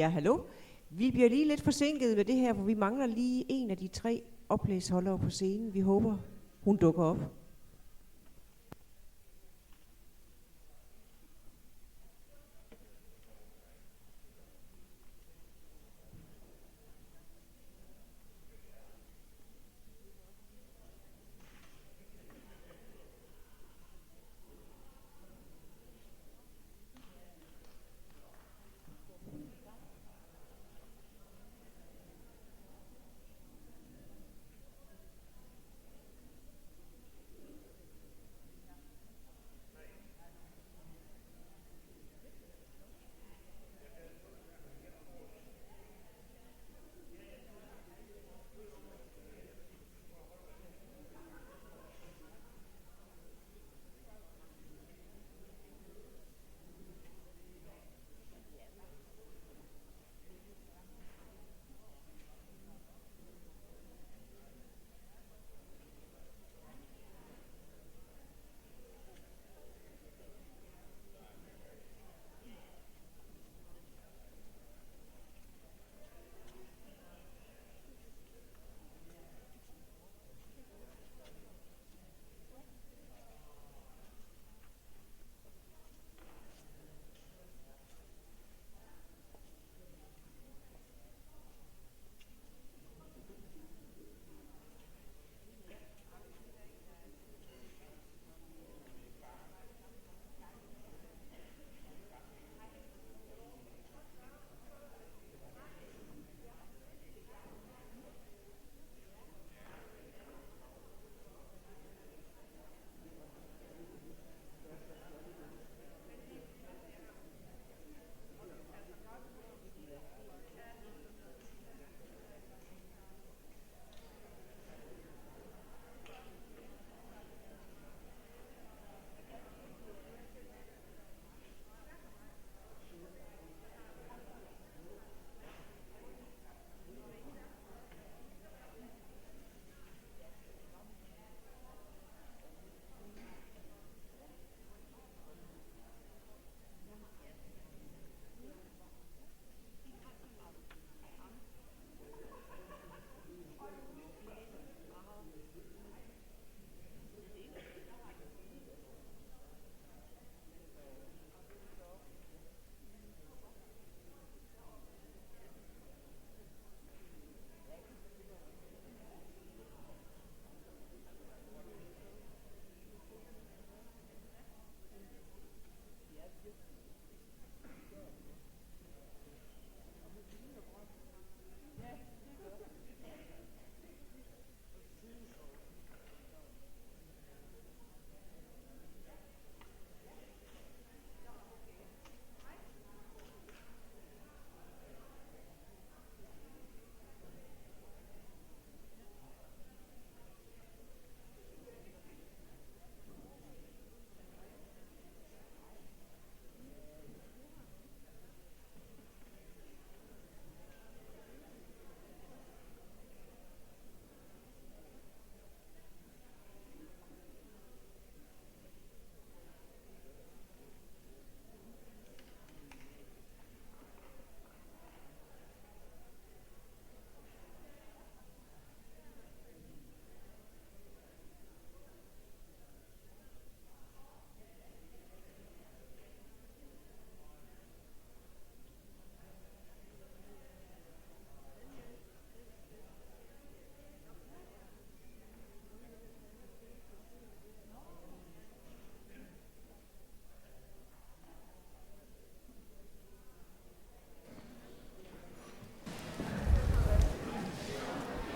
Ja, hallo. Vi bliver lige lidt forsinket med det her, for vi mangler lige en af de 3 oplægsholdere på scenen. Vi håber, hun dukker op.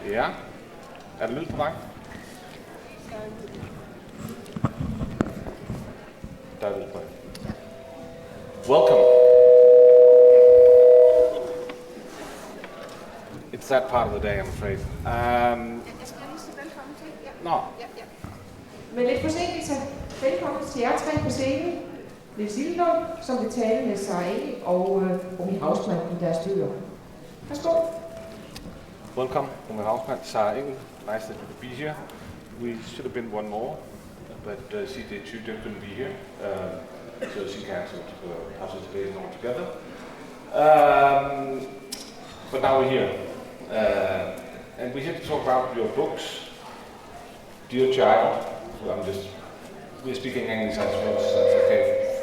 Ja, er der lyd på vej? Der er lyd på vej. Welcome. It's that part of the day, I'm afraid. Jeg skal lige sige velkommen til. Ja. Nå. Ja. Med lidt forsinkelse, velkommen til jer 3 på scenen. Niels Lillelund, som vil tale med sig og Romy Hausmann i deres bøger. Værsgo. Welcome, Romy Hausmann, Sarah Engel. Nice to be here. We should have been one more, but CJ2 couldn't be here, so she cancelled participating altogether. But now we're here. And we're here to talk about your books. Dear Child, we're speaking English, I suppose that's okay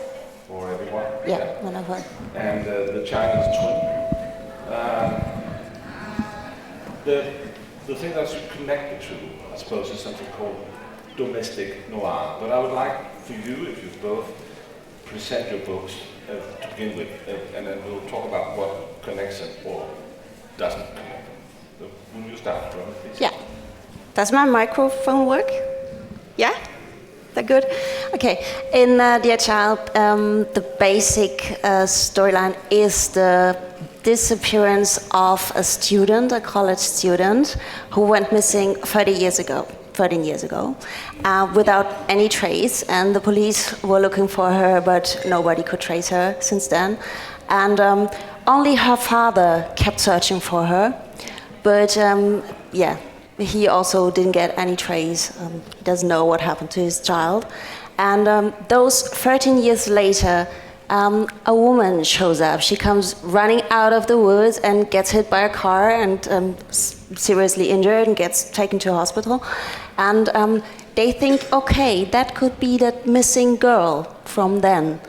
for everyone. Yeah, wonderful. And the Chinese twin. The thing that's connected to, I suppose, is something called domestic noir. But I would like for you, if you both present your books to begin with, and then we'll talk about what connects them or doesn't connect them. So will you start, Romy, please? Yeah. Does my microphone work? Yeah? That good? Okay. In Dear Child, the basic storyline is the disappearance of a student, a college student, who went missing 13 years ago, without any trace. And the police were looking for her, but nobody could trace her since then. And only her father kept searching for her. But he also didn't get any trace. He doesn't know what happened to his child. And those 13 years later, a woman shows up. She comes running out of the woods and gets hit by a car and seriously injured and gets taken to a hospital. And they think, okay, that could be that missing girl from then.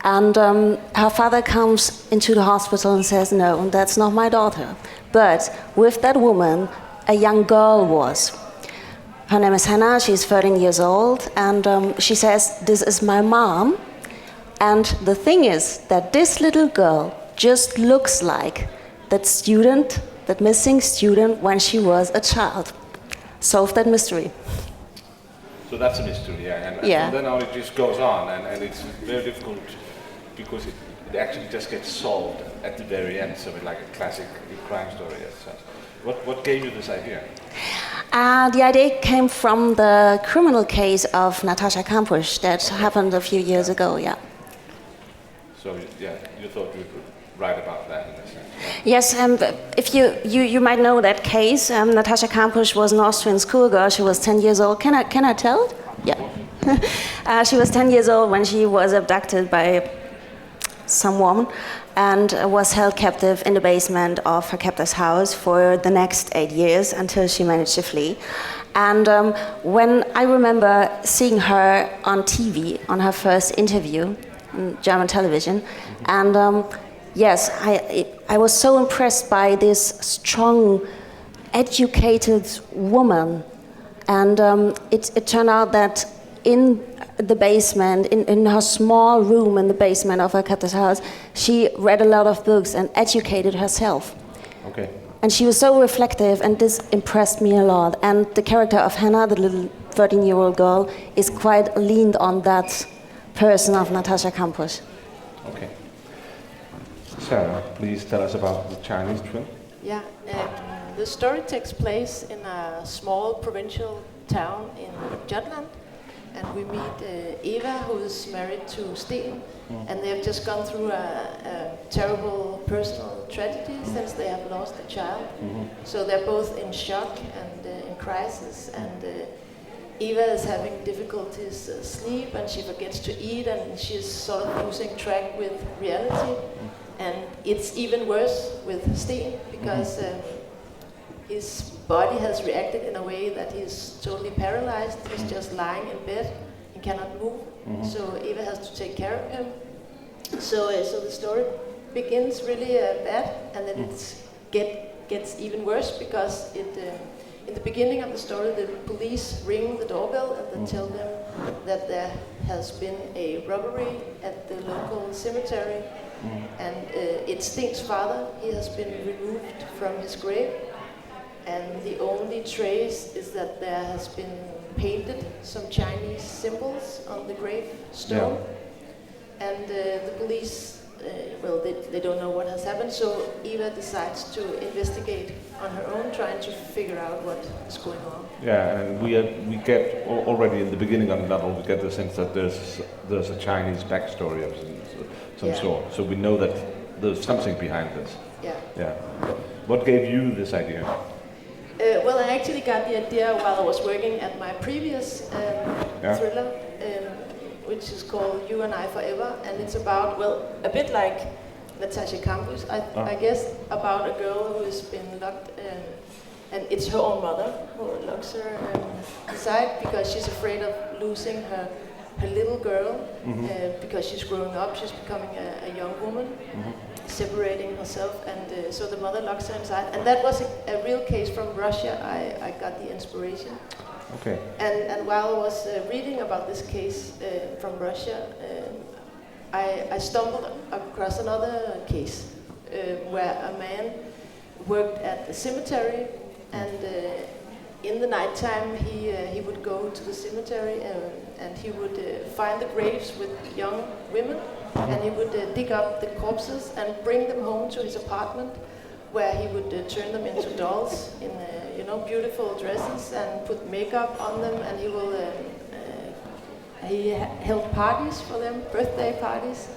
And her father comes into the hospital and says, no, that's not my daughter. But with that woman, a young girl was. Her name is Hannah, she's 13 years old, and she says, this is my mom. And the thing is that this little girl just looks like that student, that missing student when she was a child. Solve that mystery. So that's a mystery, yeah. And then it just goes on, and it's very difficult because it actually just gets solved at the very end, so it's like a classic crime story as such. What gave you this idea? The idea came from the criminal case of Natasha Kampusch that happened a few years ago, yeah. So, you thought you could write about that in a sense? Yes, if you might know that case. Natasha Kampusch was an Austrian schoolgirl. She was 10 years old. Can I tell it? Yeah. She was 10 years old when she was abducted by some woman and was held captive in the basement of her captor's house for the next 8 years until she managed to flee. And when I remember seeing her on TV, on her first interview, on German television, and yes, I was so impressed by this strong, educated woman. And it turned out that in the basement, in her small room in the basement of her captor's house, she read a lot of books and educated herself. Okay. And she was so reflective, and this impressed me a lot. And the character of Hannah, the little 13-year-old girl, is quite leaned on that person of Natasha Kampusch. Okay. Sarah, please tell us about the Chinese twin. Yeah, the story takes place in a small provincial town in Jutland. And we meet Eva, who is married to Sten, and they have just gone through a terrible personal tragedy since they have lost a child. So they're both in shock and in crisis, and Eva is having difficulties sleep, and she forgets to eat, and she's sort of losing track with reality. And it's even worse with Sten, because his body has reacted in a way that he's totally paralyzed. He's just lying in bed and cannot move. So Eva has to take care of him. So the story begins really bad, and then it gets even worse because in the beginning of the story, the police ring the doorbell and they tell them that there has been a robbery at the local cemetery, and it's Sten's father. He has been removed from his grave. And the only trace is that there has been painted some Chinese symbols on the gravestone. Yeah. And the police, they don't know what has happened, so Eva decides to investigate on her own, trying to figure out what is going on. Yeah, and we get already in the beginning of the novel, we get the sense that there's a Chinese backstory of some sort. So we know that there's something behind this. Yeah. Yeah. What gave you this idea? Well, I actually got the idea while I was working at my previous thriller, which is called You and I Forever, and it's about, a bit like Natasha Campus, I guess, about a girl who has been locked, and it's her own mother who locks her inside because she's afraid of losing her little girl, because she's growing up, she's becoming a young woman, separating herself, and so the mother locks her inside. And that was a real case from Russia. I got the inspiration. Okay. And while I was reading about this case from Russia, I stumbled across another case where a man worked at the cemetery, and in the nighttime he would go to the cemetery and he would find the graves with young women, and he would dig up the corpses and bring them home to his apartment, where he would turn them into dolls in beautiful dresses and put makeup on them, and he held parties for them, birthday parties.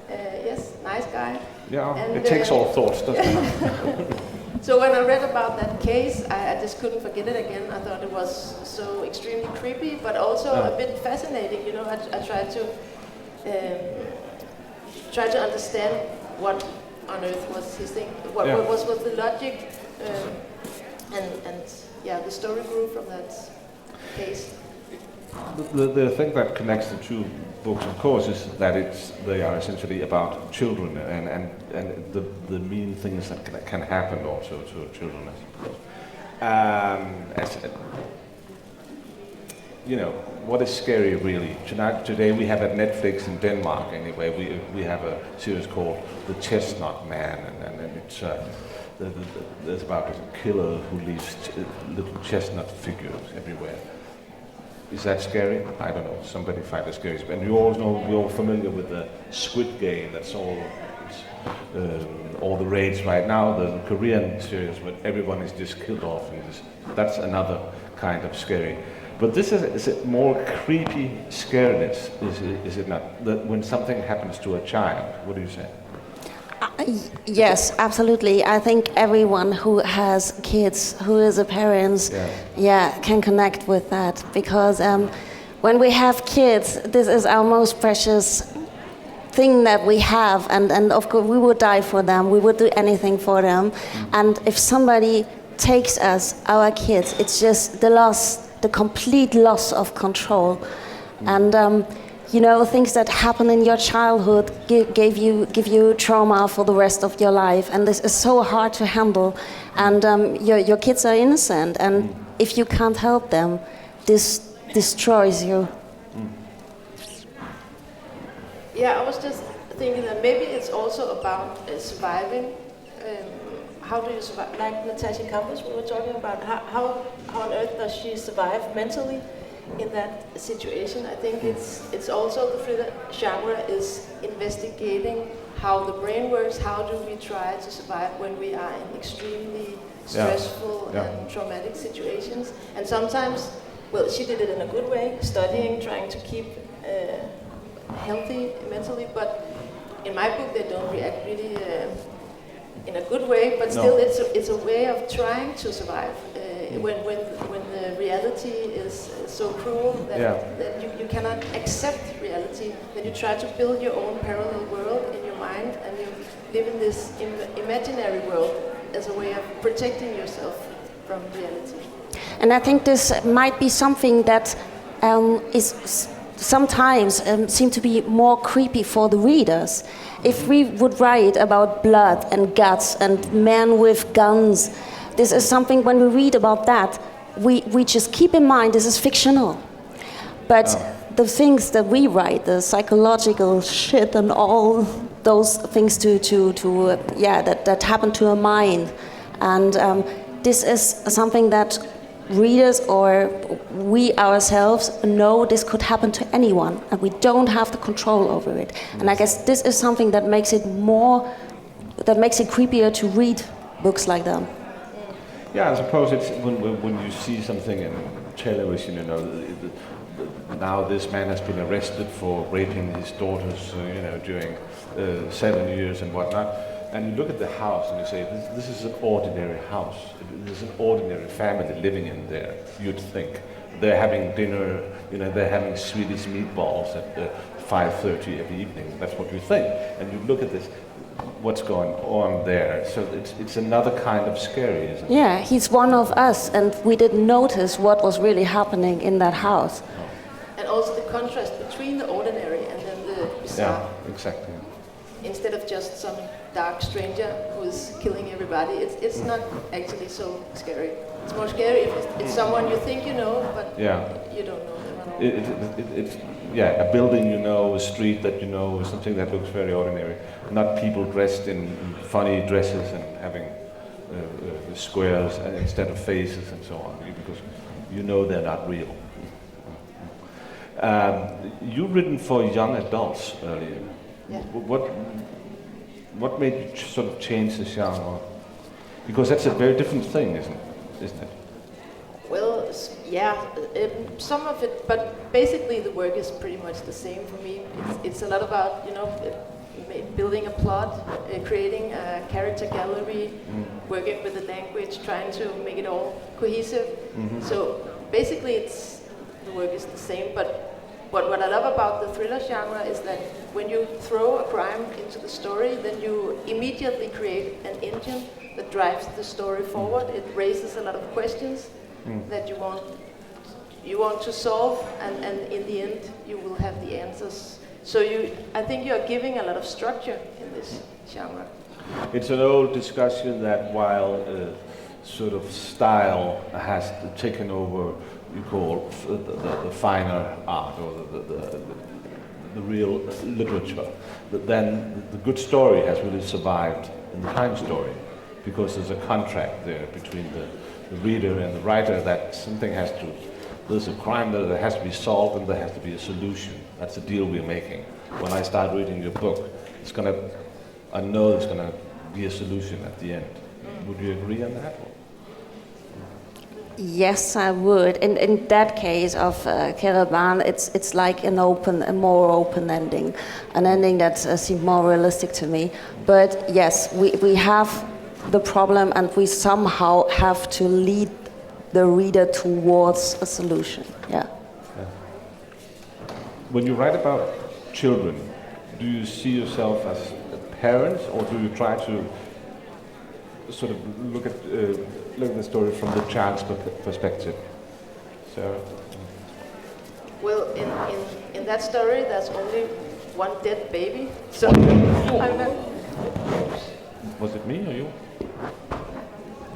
Yes, nice guy. Yeah, and, it takes all thoughts, doesn't it? So when I read about that case, I just couldn't forget it again. I thought it was so extremely creepy, but also a bit fascinating. I tried to understand what on earth was his thing, what was the logic, and the story grew from that case. The thing that connects the two books, of course, is that they are essentially about children and the mean things that can happen also to children, I suppose. What is scary really? Today we have at Netflix in Denmark anyway, we have a series called The Chestnut Man, and it's about a killer who leaves little chestnut figures everywhere. Is that scary? I don't know. Somebody find it scary. And you all know, we're all familiar with the Squid Game. That's all the rage right now. The Korean series where everyone is just killed off. And that's another kind of scary. But this is it more creepy scariness, is it not? That when something happens to a child, what do you say? Yes, absolutely. I think everyone who has kids, who is a parent, can connect with that, because when we have kids, this is our most precious thing that we have, and of course we would die for them, we would do anything for them, and if somebody takes us, our kids, it's just the complete loss of control, and things that happen in your childhood give you trauma for the rest of your life, and this is so hard to handle. And your kids are innocent, and if you can't help them, this destroys you. Yeah, I was just thinking that maybe it's also about surviving. How do you survive? Like Natasha Campus, we were talking about how on earth does she survive mentally in that situation. I think it's also the thriller genre is investigating how the brain works. How do we try to survive when we are in extremely stressful and traumatic situations? And sometimes, well, she did it in a good way, studying, trying to keep healthy mentally. But in my book, they don't react really in a good way. But still, it's a way of trying to survive. When the reality is so cruel that you cannot accept reality, then you try to build your own parallel world in your mind, and you live in this imaginary world as a way of protecting yourself from reality. And I think this might be something that is sometimes seem to be more creepy for the readers. If we would write about blood and guts and men with guns, this is something, when we read about that, we just keep in mind this is fictional. But the things that we write, the psychological shit and all those things that happen to a mind. And this is something that readers or we ourselves know this could happen to anyone, and we don't have the control over it. And I guess this is something that makes it creepier to read books like that. Yeah, I suppose it's when you see something in television, now this man has been arrested for raping his daughters, during 7 years and whatnot. And you look at the house and you say, this is an ordinary house. This is an ordinary family living in there, you'd think. They're having dinner, they're having Swedish meatballs at 5:30 every evening. That's what you think. And you look at this. what's going on there. So it's another kind of scary, isn't it? Yeah, he's one of us, and we didn't notice what was really happening in that house. And also the contrast between the ordinary and then the bizarre. Yeah, exactly. Instead of just some dark stranger who's killing everybody, it's not actually so scary. It's more scary if it's someone you think you know, but you don't know them at all. It's a building you know, a street that you know, something that looks very ordinary. Not people dressed in funny dresses and having squares instead of faces and so on, because you know they're not real. You've written for young adults earlier. Yeah. What made you sort of change the genre? Because that's a very different thing, isn't it? Well, yeah, some of it, but basically the work is pretty much the same for me. It's a lot about, building a plot, creating a character gallery, working with the language, trying to make it all cohesive. Mm-hmm. So basically the work is the same, but what I love about the thriller genre is that when you throw a crime into the story, then you immediately create an engine that drives the story forward. It raises a lot of questions that you want to solve, and in the end you will have the answers. So I think you're giving a lot of structure in this genre. It's an old discussion that while sort of style has taken over, you call the finer art or the real literature, but then the good story has really survived in the crime story, because there's a contract there between the reader and the writer that something there's a crime that has to be solved and there has to be a solution. That's the deal we're making. When I start reading your book, I know there's gonna be a solution at the end. Would you agree on that? Yes, I would. In that case of Caravan, it's like a more open ending, an ending that seemed more realistic to me. But yes, we have the problem, and we somehow have to lead the reader towards a solution. Yeah. When you write about children, do you see yourself as parents, or do you try to sort of look at the story from the child's perspective? Sarah? Well, in that story, there's only one dead baby. So was it me or you?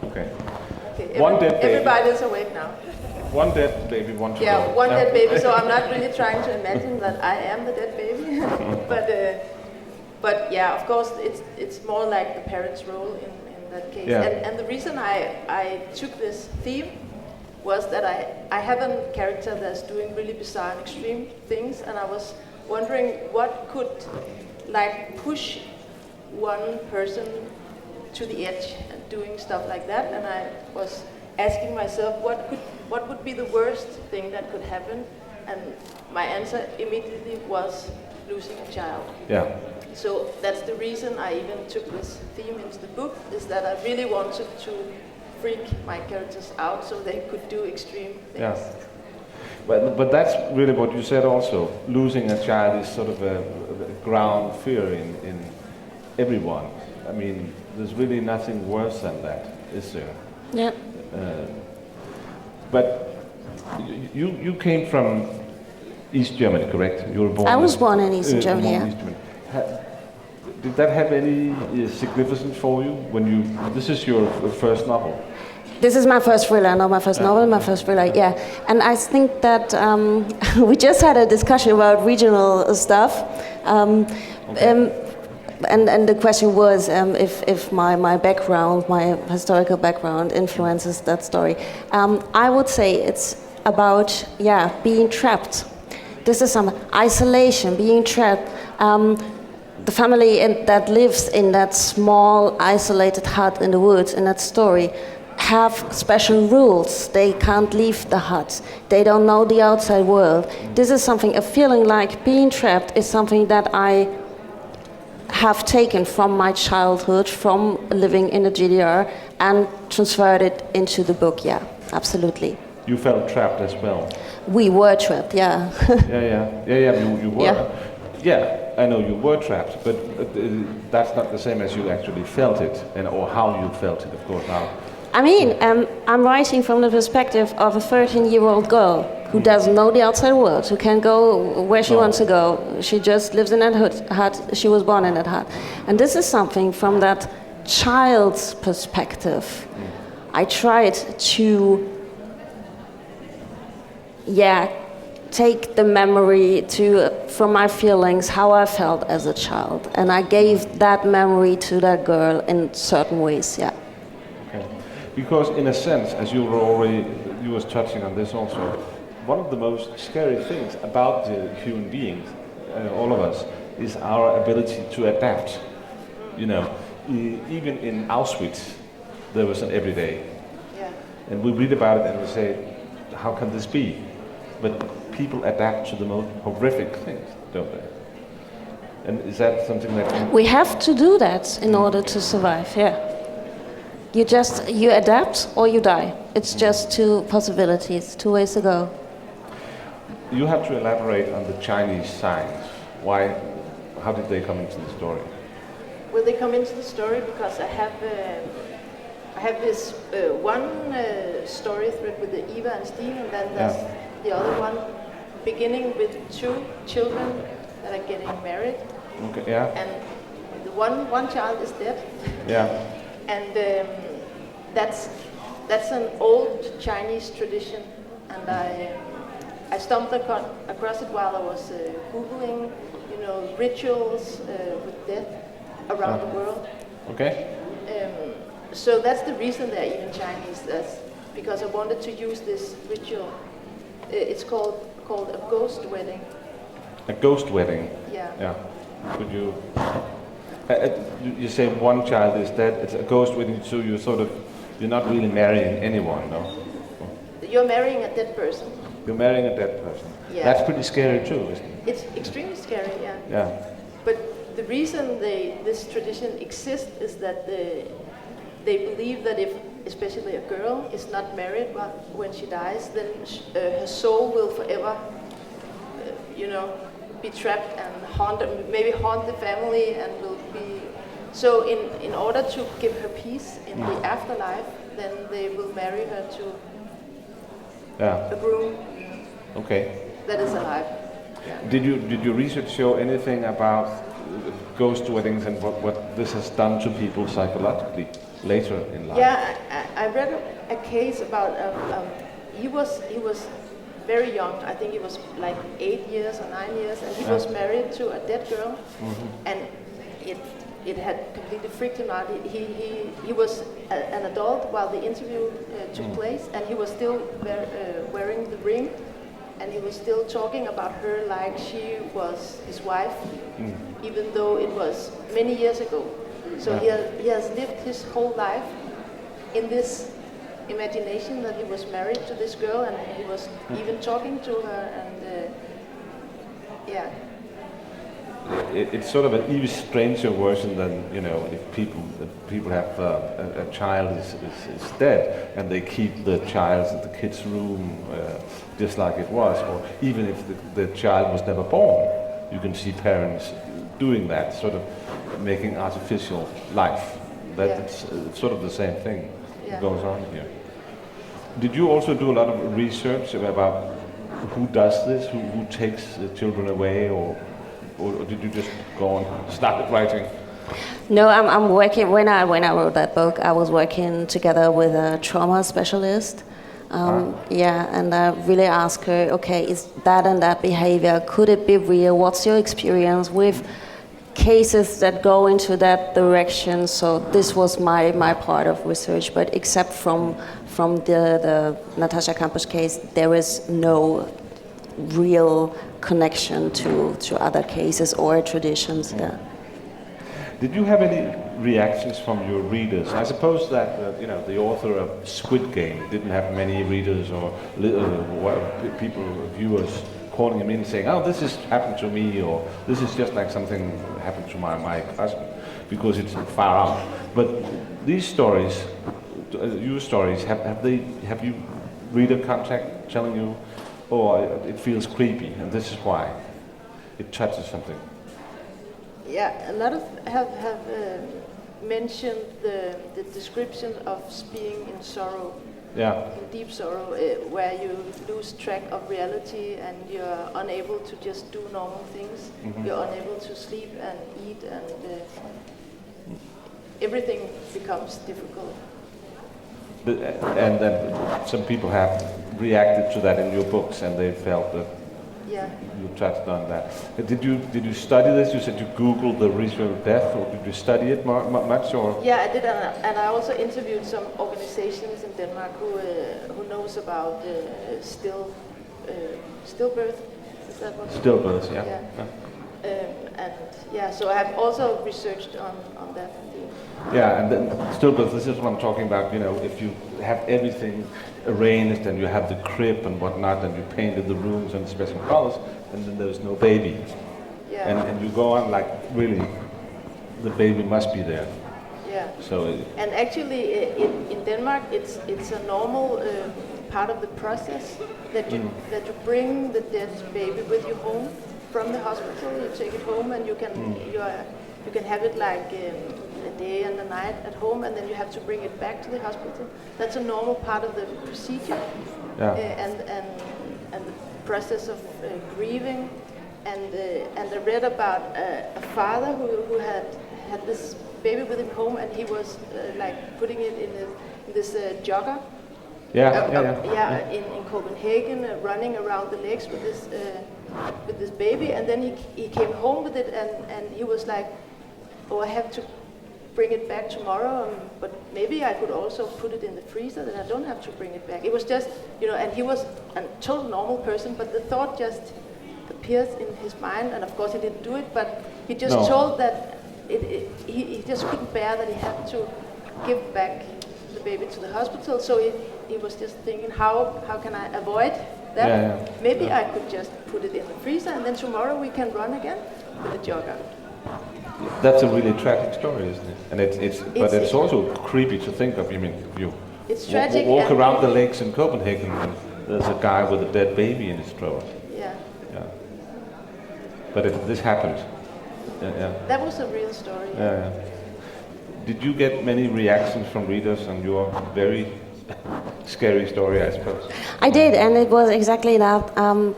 Okay. One dead baby. Everybody's awake now. One dead baby, one to go. One dead baby. So I'm not really trying trying to imagine that I am the dead baby, but yeah, of course, it's more like the parent's role in that case. Yeah. And the reason I took this theme was that I have a character that's doing really bizarre and extreme things, and I was wondering what could push one person to the edge and doing stuff like that, and I was asking myself what would be the worst thing that could happen, and my answer immediately was losing a child. Yeah. So that's the reason I even took this theme into the book, is that I really wanted to freak my characters out so they could do extreme things. Yeah. But that's really what you said also. Losing a child is sort of a ground fear in everyone. I mean, there's really nothing worse than that, is there? Yeah. But you came from East Germany, correct? You were born. I was born in East Germany. Yeah. Did that have any significance for you when this is your first novel? This is my first thriller, not my first novel, my first thriller, yeah. And I think that we just had a discussion about regional stuff. And the question was if my background, my historical background influences that story. I would say it's about, being trapped. This is some isolation, being trapped. The family that lives in that small, isolated hut in the woods in that story have special rules. They can't leave the hut. They don't know the outside world. This is something, a feeling like being trapped is something that I have taken from my childhood, from living in the GDR, and transferred it into the book, absolutely. You felt trapped as well? We were trapped, yeah. You were. Yeah. I know you were trapped, but that's not the same as you actually felt it, or how you felt it, of course, now. I mean, I'm writing from the perspective of a 13-year-old girl who doesn't know the outside world, who can go where she wants to go. She just lives in that hut. She was born in that hut. And this is something from that child's perspective. I tried to, take the memory from my feelings, how I felt as a child. And I gave that memory to that girl in certain ways, Okay. Because in a sense, as you was touching on this also, one of the most scary things about the human beings, all of us, is our ability to adapt. You know, even in Auschwitz, there was an everyday. Yeah. And we read about it and we say, how can this be? But people adapt to the most horrific things, don't they? And is that something that... We have to do that in order to survive, You adapt or you die. It's just two possibilities, two ways to go. You have to elaborate on the Chinese signs. How did they come into the story? Well, they come into the story because I have this one story thread with the Eva and Steve, and then there's the other one beginning with two children that are getting married. Okay, yeah. And the one child is dead. Yeah. And that's an old Chinese tradition, and I stumbled across it while I was Googling, rituals with death around the world. Okay. So that's the reason they're even Chinese. That's because I wanted to use this ritual. It's called a ghost wedding. A ghost wedding. Yeah. Yeah. Could you? You say one child is dead. It's a ghost wedding, so you're not really marrying anyone, no? You're marrying a dead person. You're marrying a dead person. Yeah. That's pretty scary too, isn't it? It's extremely scary, yeah. Yeah. But the reason this tradition exists is that they believe that if, especially a girl, is not married when she dies, then her soul will forever, be trapped and haunt the family, and will be. So in order to give her peace in the afterlife, then they will marry her to a groom. Okay. That is alive. Yeah. Did your research show anything about ghost weddings and what this has done to people psychologically later in life? Yeah, I read a case about he was very young. I think he was like 8 years or 9 years, and he was married to a dead girl, and it had completely freaked him out. He was an adult while the interview took place, and he was still wearing the ring, and he was still talking about her like she was his wife, even though it was many years ago. So he has lived his whole life in this imagination that he was married to this girl, and he was even talking to her, and It's sort of an even stranger version than, if people have a child is dead and they keep the child in the kid's room just like it was, or even if the child was never born, you can see parents doing that, sort of making artificial life. It's sort of the same thing that goes on here. Did you also do a lot of research about who does this, who takes the children away, or did you just go on, start writing? No, I'm working. When I wrote that book, I was working together with a trauma specialist. And I really asked her, okay, is that and that behavior, could it be real? What's your experience with cases that go into that direction? So this was my part of research, but except from the Natasha Campos case, there is no real connection to other cases or traditions. Yeah. Did you have any reactions from your readers? I suppose that the author of Squid Game didn't have many readers or people, viewers, calling him in saying, "Oh, this has happened to me," or "This is just like something happened to my husband," because it's far out. But these stories, your stories, have you reader contact telling you, "Oh, it feels creepy, and this is why"? It touches something. Yeah, a lot of have mentioned the description of being in sorrow, in deep sorrow, where you lose track of reality and you're unable to just do normal things. You're unable to sleep and eat, and everything becomes difficult. And then some people have reacted to that in your books, and they felt that you touched on that. Did you study this? You said you Googled the reason of death, or did you study it much? Or? Yeah, I did, and I also interviewed some organizations in Denmark who knows about stillbirth. Is that what? Stillbirth, yeah. So I have also researched on that. Yeah, and then stillbirth, this is what I'm talking about. You know, if you have everything arranged and you have the crib and whatnot, and you painted the rooms in special colors, and then there's no baby. Yeah. And you go on like, really, the baby must be there. Yeah. So. And actually, in Denmark, it's a normal part of the process that you bring the dead baby with you home from the hospital. You take it home, and you can have it like a day and a night at home, and then you have to bring it back to the hospital. That's a normal part of the procedure, and the process of grieving. And I read about a father who had this baby with him home, and he was like putting it in this jogger. In Copenhagen, running around the lakes with this baby, and then he came home with it, and he was like, "Oh, I have to bring it back tomorrow, but maybe I could also put it in the freezer, that I don't have to bring it back." It was just, and he was a total normal person, but the thought just appears in his mind, and of course he didn't do it, but he just told that he just couldn't bear that he had to give back the baby to the hospital, so he was just thinking, how can I avoid that? Maybe I could just put it in the freezer, and then tomorrow we can run again with the jogger. That's a really tragic story, isn't it? And it's also creepy to think of. You mean, you walk around the lakes in Copenhagen, and there's a guy with a dead baby in his throat. Yeah. But this happened. That was a real story. Yeah. Did you get many reactions from readers on your very scary story, I suppose? I did, and it was exactly that.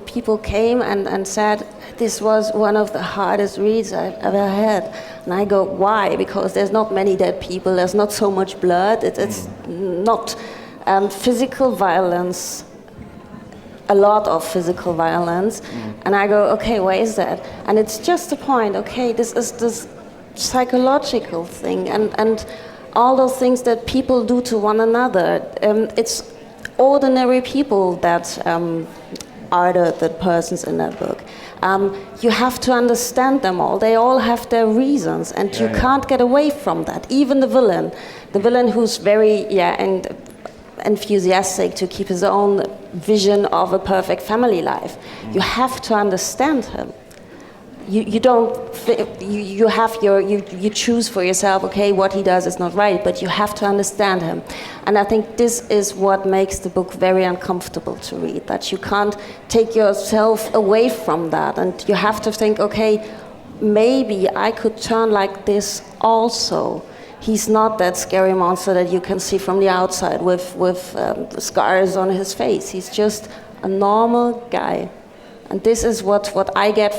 People came and said, this was one of the hardest reads I've ever had. And I go, why? Because there's not many dead people, there's not so much blood, it's not physical violence, a lot of physical violence. And I go, okay, why is that? And it's just a point, okay, this is this psychological thing, and all those things that people do to one another. It's ordinary people that are the persons in that book. You have to understand them all. They all have their reasons, and you can't get away from that. Even the villain who's very and enthusiastic to keep his own vision of a perfect family life. You have to understand him. You don't. You have you choose for yourself. Okay, what he does is not right, but you have to understand him. And I think this is what makes the book very uncomfortable to read. That you can't take yourself away from that, and you have to think, okay, maybe I could turn like this also. He's not that scary monster that you can see from the outside with scars on his face. He's just a normal guy, and this is what I get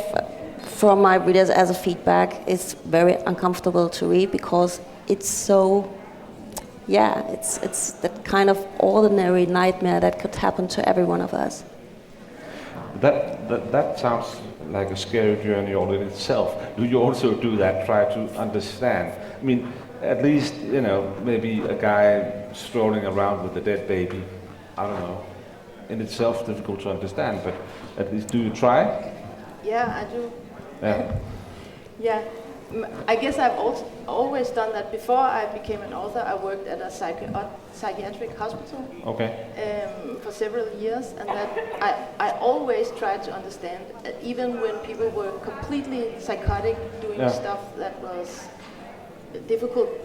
from my readers as a feedback. It's very uncomfortable to read because it's so, it's that kind of ordinary nightmare that could happen to every one of us. That sounds like a scary journey all in itself. Do you also do that, try to understand? I mean, at least, maybe a guy strolling around with a dead baby, I don't know, in itself difficult to understand, but at least do you try? Yeah, I do. Yeah. I guess I've always done that. Before I became an author, I worked at a psychiatric hospital for several years, and that I always tried to understand, even when people were completely psychotic, doing stuff that was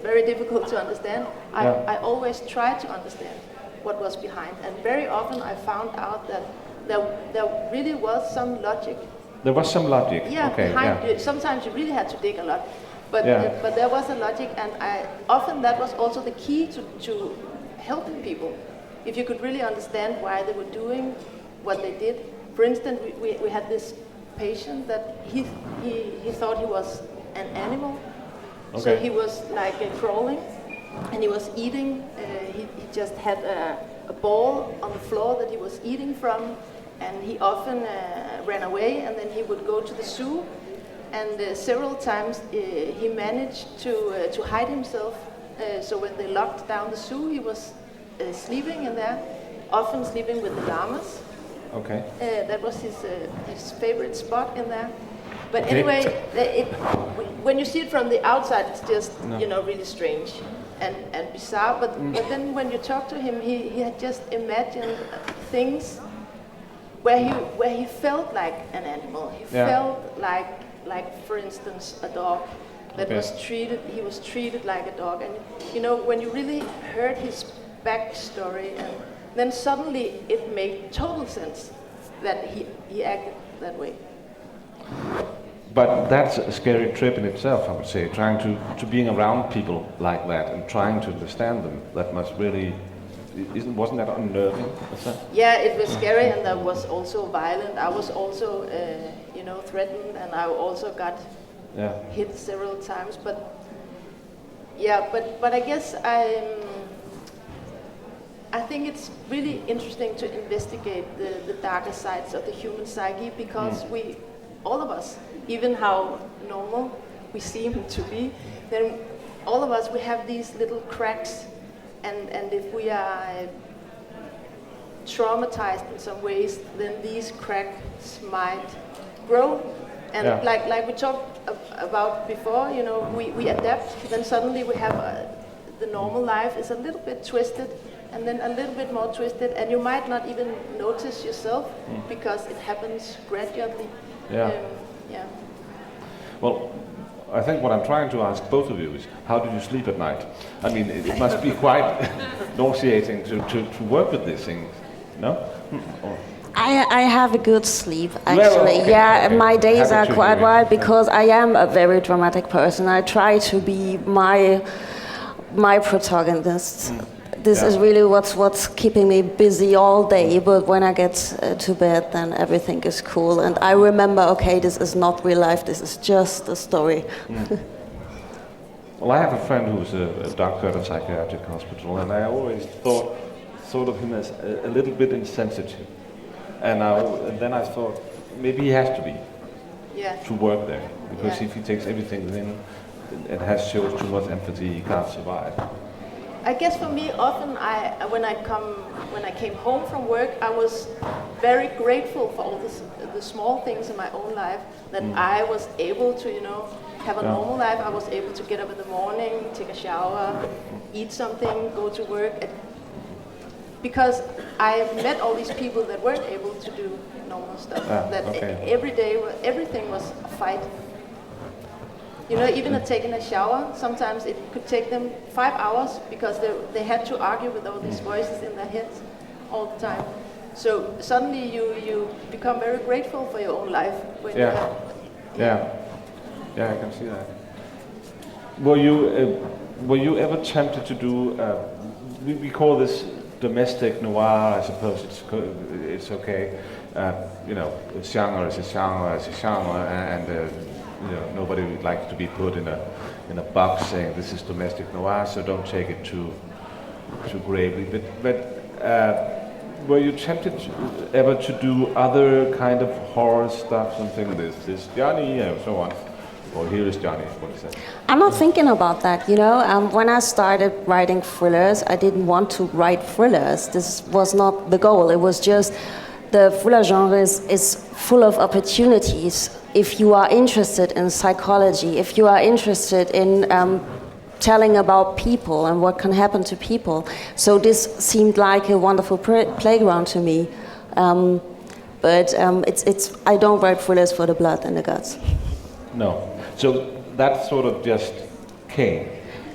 very difficult to understand. I always tried to understand what was behind, and very often I found out that there really was some logic There was some logic. Yeah, okay, behind yeah. you. Sometimes you really had to dig a lot, but Yeah. but there was a logic, and often that was also the key to helping people. If you could really understand why they were doing what they did. For instance, we had this patient that he thought he was an animal, Okay. so he was like crawling, and he was eating. He just had a ball on the floor that he was eating from, and he often ran away, and then he would go to the zoo, and several times he managed to hide himself. So when they locked down the zoo, he was sleeping in there, often sleeping with the llamas. Okay. That was his favorite spot in there. But Okay. anyway, when you see it from the outside, it's just really strange and bizarre. But then when you talk to him, he had just imagined things where he felt like an animal. He felt like, for instance, a dog that was treated. He was treated like a dog, and when you really heard his backstory, and then suddenly it made total sense that he acted that way. But that's a scary trip in itself, I would say, trying to being around people like that and trying to understand them. That must really, wasn't that unnerving? Yeah, it was scary, and that was also violent. I was also, threatened, and I also got hit several times. But I guess I think it's really interesting to investigate the darker sides of the human psyche, because all of us, even how normal we seem to be, then all of us, we have these little cracks, and if we are traumatized in some ways, then these cracks might grow. And like we talked about before, we adapt, then suddenly we have the normal life is a little bit twisted, and then a little bit more twisted, and you might not even notice yourself because it happens gradually. Well, I think what I'm trying to ask both of you is, how do you sleep at night? I mean, it must be quite nauseating to work with these things, no? I have a good sleep, actually. My days are quite wild because I am a very dramatic person. I try to be my protagonist. This is really what's keeping me busy all day, but when I get to bed, then everything is cool. And I remember, okay, this is not real life, this is just a story. Well, I have a friend who's a doctor at a psychiatric hospital, and I always thought of him as a little bit insensitive. And then I thought, maybe he has to be to work there, because if he takes everything in and shows too much empathy, he can't survive. I guess for me, often when I came home from work, I was very grateful for all the small things in my own life, that I was able to, have a normal life. I was able to get up in the morning, take a shower, eat something, go to work. Because I met all these people that weren't able to do normal stuff. Every day, everything was a fight. Even taking a shower, sometimes it could take them 5 hours because they had to argue with all these voices in their heads all the time. So suddenly you become very grateful for your own life. When you have, I can see that. Were you ever tempted to do? We call this domestic noir. I suppose it's okay. Genre is a genre, and nobody would like to be put in a box saying this is domestic noir, so don't take it too gravely. But were you tempted ever to do other kind of horror stuff, something this is Johnny and so on, or here is Johnny? What is that? I'm not thinking about that. When I started writing thrillers, I didn't want to write thrillers. This was not the goal. It was just the thriller genre is full of opportunities. If you are interested in psychology, if you are interested in telling about people and what can happen to people. So this seemed like a wonderful playground to me. But I don't write thrillers for the blood and the guts. No. So that sort of just came.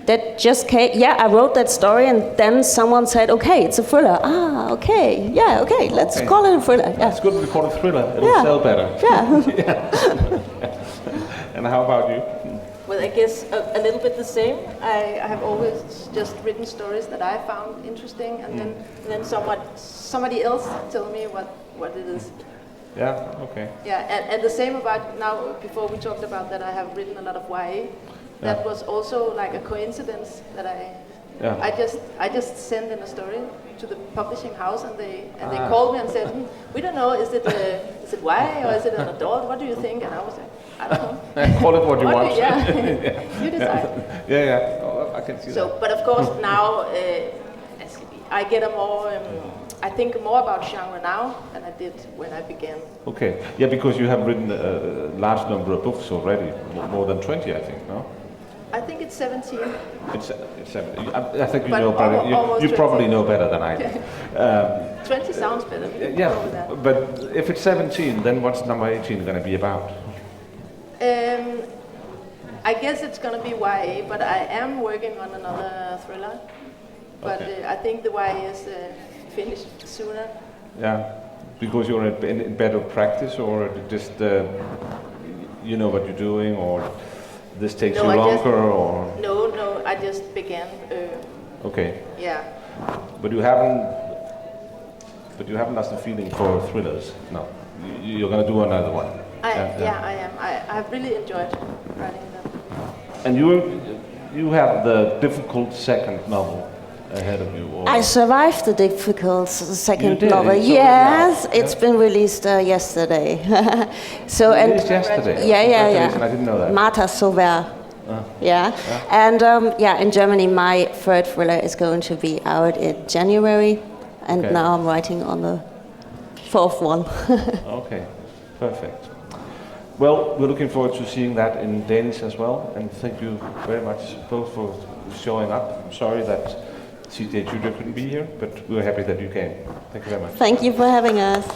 that just came. Yeah, I wrote that story, and then someone said, "Okay, it's a thriller." Ah, okay, yeah, okay, let's call it a thriller. Yeah. It's good we call it thriller. It'll sell better. Yeah. And how about you? Well, I guess a little bit the same. I have always just written stories that I found interesting, and then somebody else tell me what it is. Yeah, okay. Yeah, and the same about now, before we talked about that I have written a lot of YA. That was also like a coincidence that I just sent in a story to the publishing house, and they called me and said, "We don't know, is it YA or is it an adult? What do you think?" And I was like, "I don't know." Call it what you want. You decide. Yeah. Oh, I can see that. But of course now, I get a more. I think more about genre now than I did when I began. Okay. Yeah, because you have written a large number of books already, more than 20, I think. No. I think it's 17. It's 17. I think you know better. You probably know better than I do. 20 sounds better. Yeah, but if it's 17, then what's number 18 going to be about? I guess it's going to be YA, but I am working on another thriller. But I think the YA is finished sooner. Yeah, because you're in better practice, or just you know what you're doing, or this takes you longer, or no, I just began. Okay. Yeah. But you haven't lost the feeling for thrillers. No, you're going to do another one. I am. I have really enjoyed writing them. And you have the difficult second novel ahead of you. Or I survived the difficult second novel. It's yes, it's been released yesterday. Yesterday. Yeah. I didn't know that. Martha Sover. And in Germany, my third thriller is going to be out in January, and now I'm writing on the fourth one. Okay, perfect. Well, we're looking forward to seeing that in Danish as well, and thank you very much both for showing up. I'm sorry that CJ Judah couldn't be here, but we're happy that you came. Thank you very much. Thank you for having us.